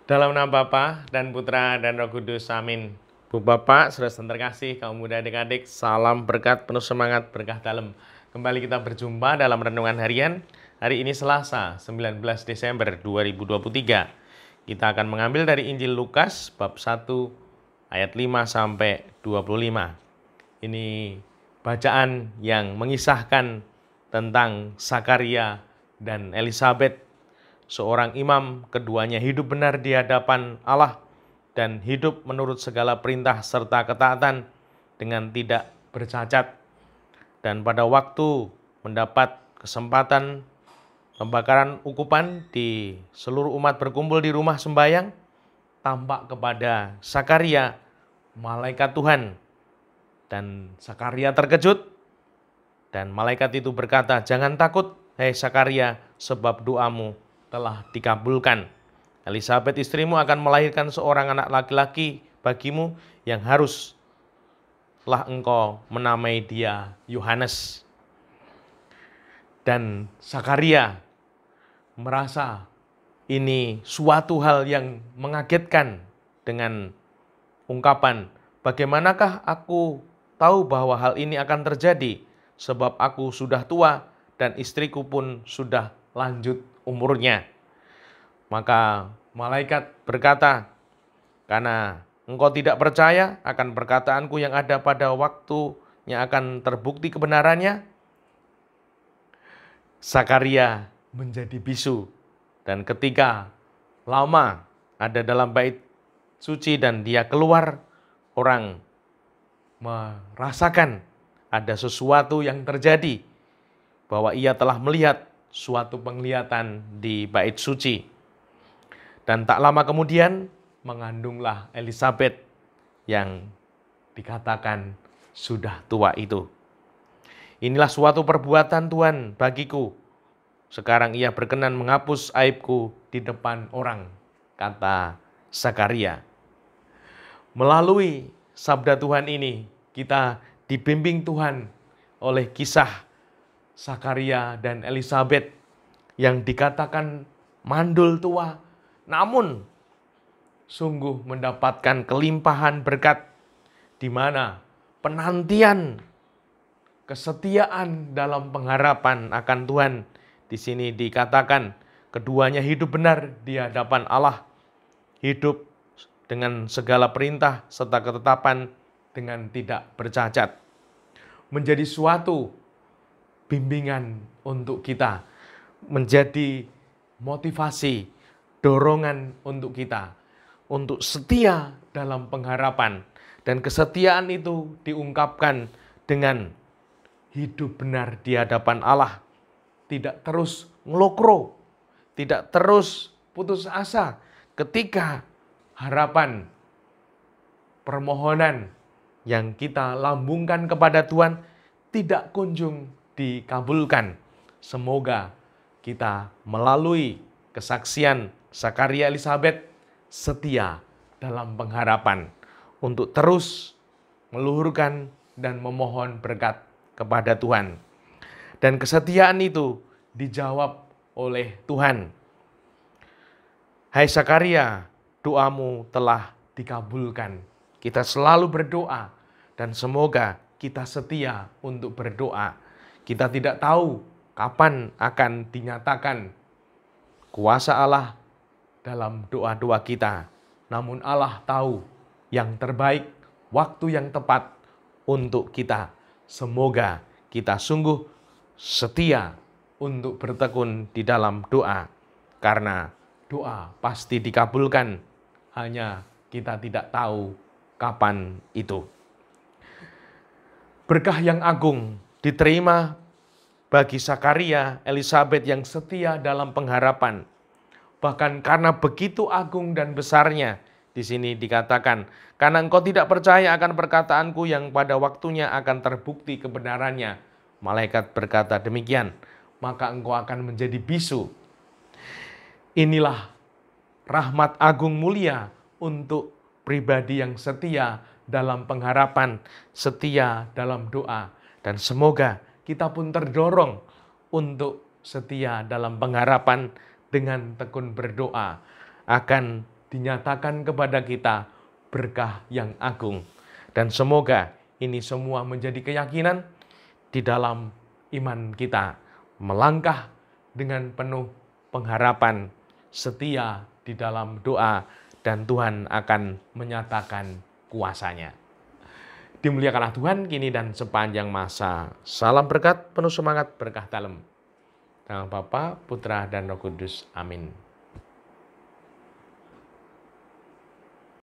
Dalam nama Bapa dan Putra dan Roh Kudus, amin. Bu Bapak, saudara terkasih, kaum muda adik-adik, salam berkat, penuh semangat, berkah dalam. Kembali kita berjumpa dalam renungan harian. Hari ini Selasa, 19 Desember 2023. Kita akan mengambil dari Injil Lukas, bab 1, ayat 5 sampai 25. Ini bacaan yang mengisahkan tentang Zakaria dan Elisabet, seorang imam. Keduanya hidup benar di hadapan Allah dan hidup menurut segala perintah serta ketaatan dengan tidak bercacat. Dan pada waktu mendapat kesempatan pembakaran ukupan di seluruh umat berkumpul di rumah sembahyang, tampak kepada Zakaria malaikat Tuhan. Dan Zakaria terkejut, dan malaikat itu berkata, "Jangan takut, hai Zakaria, sebab doamu telah dikabulkan. Elisabet istrimu akan melahirkan seorang anak laki-laki bagimu yang haruslah engkau menamai dia Yohanes." Dan Zakaria merasa ini suatu hal yang mengagetkan dengan ungkapan, "Bagaimanakah aku tahu bahwa hal ini akan terjadi? Sebab aku sudah tua dan istriku pun sudah lanjut umurnya." Maka malaikat berkata, "Karena engkau tidak percaya akan perkataanku yang ada pada waktunya akan terbukti kebenarannya." Zakaria menjadi bisu, dan ketika lama ada dalam bait suci dan dia keluar, orang merasakan ada sesuatu yang terjadi, bahwa ia telah melihat suatu penglihatan di bait suci. Dan tak lama kemudian mengandunglah Elisabet yang dikatakan sudah tua itu. Inilah suatu perbuatan Tuhan bagiku. Sekarang ia berkenan menghapus aibku di depan orang, kata Zakaria. Melalui sabda Tuhan ini, kita dibimbing Tuhan oleh kisah Zakaria dan Elisabet yang dikatakan mandul tua, namun sungguh mendapatkan kelimpahan berkat, di mana penantian kesetiaan dalam pengharapan akan Tuhan. Di sini dikatakan keduanya hidup benar di hadapan Allah, hidup dengan segala perintah serta ketetapan dengan tidak bercacat. Menjadi suatu bimbingan untuk kita, menjadi motivasi, dorongan untuk kita untuk setia dalam pengharapan. Dan kesetiaan itu diungkapkan dengan hidup benar di hadapan Allah, tidak terus ngelokro, tidak terus putus asa ketika harapan permohonan yang kita lambungkan kepada Tuhan tidak kunjung dikabulkan. Semoga kita melalui kesaksian Zakaria Elisabet setia dalam pengharapan untuk terus meluhurkan dan memohon berkat kepada Tuhan. Dan kesetiaan itu dijawab oleh Tuhan. "Hai Zakaria, doamu telah dikabulkan." Kita selalu berdoa dan semoga kita setia untuk berdoa. Kita tidak tahu kapan akan dinyatakan kuasa Allah dalam doa-doa kita. Namun Allah tahu yang terbaik, waktu yang tepat untuk kita. Semoga kita sungguh setia untuk bertekun di dalam doa. Karena doa pasti dikabulkan, hanya kita tidak tahu kapan itu. Berkah yang agung diterima bagi Zakaria, Elisabet yang setia dalam pengharapan. Bahkan karena begitu agung dan besarnya, di sini dikatakan, "Karena engkau tidak percaya akan perkataanku yang pada waktunya akan terbukti kebenarannya." Malaikat berkata demikian, "Maka engkau akan menjadi bisu." Inilah rahmat agung mulia untuk pribadi yang setia dalam pengharapan, setia dalam doa. Dan semoga kita pun terdorong untuk setia dalam pengharapan dengan tekun berdoa akan dinyatakan kepada kita berkah yang agung. Dan semoga ini semua menjadi keyakinan di dalam iman kita, melangkah dengan penuh pengharapan, setia di dalam doa, dan Tuhan akan menyatakan kuasa-Nya. Dimuliakanlah Tuhan kini dan sepanjang masa. Salam berkat, penuh semangat, berkah dalam. Nama Bapa, Putra, dan Roh Kudus. Amin.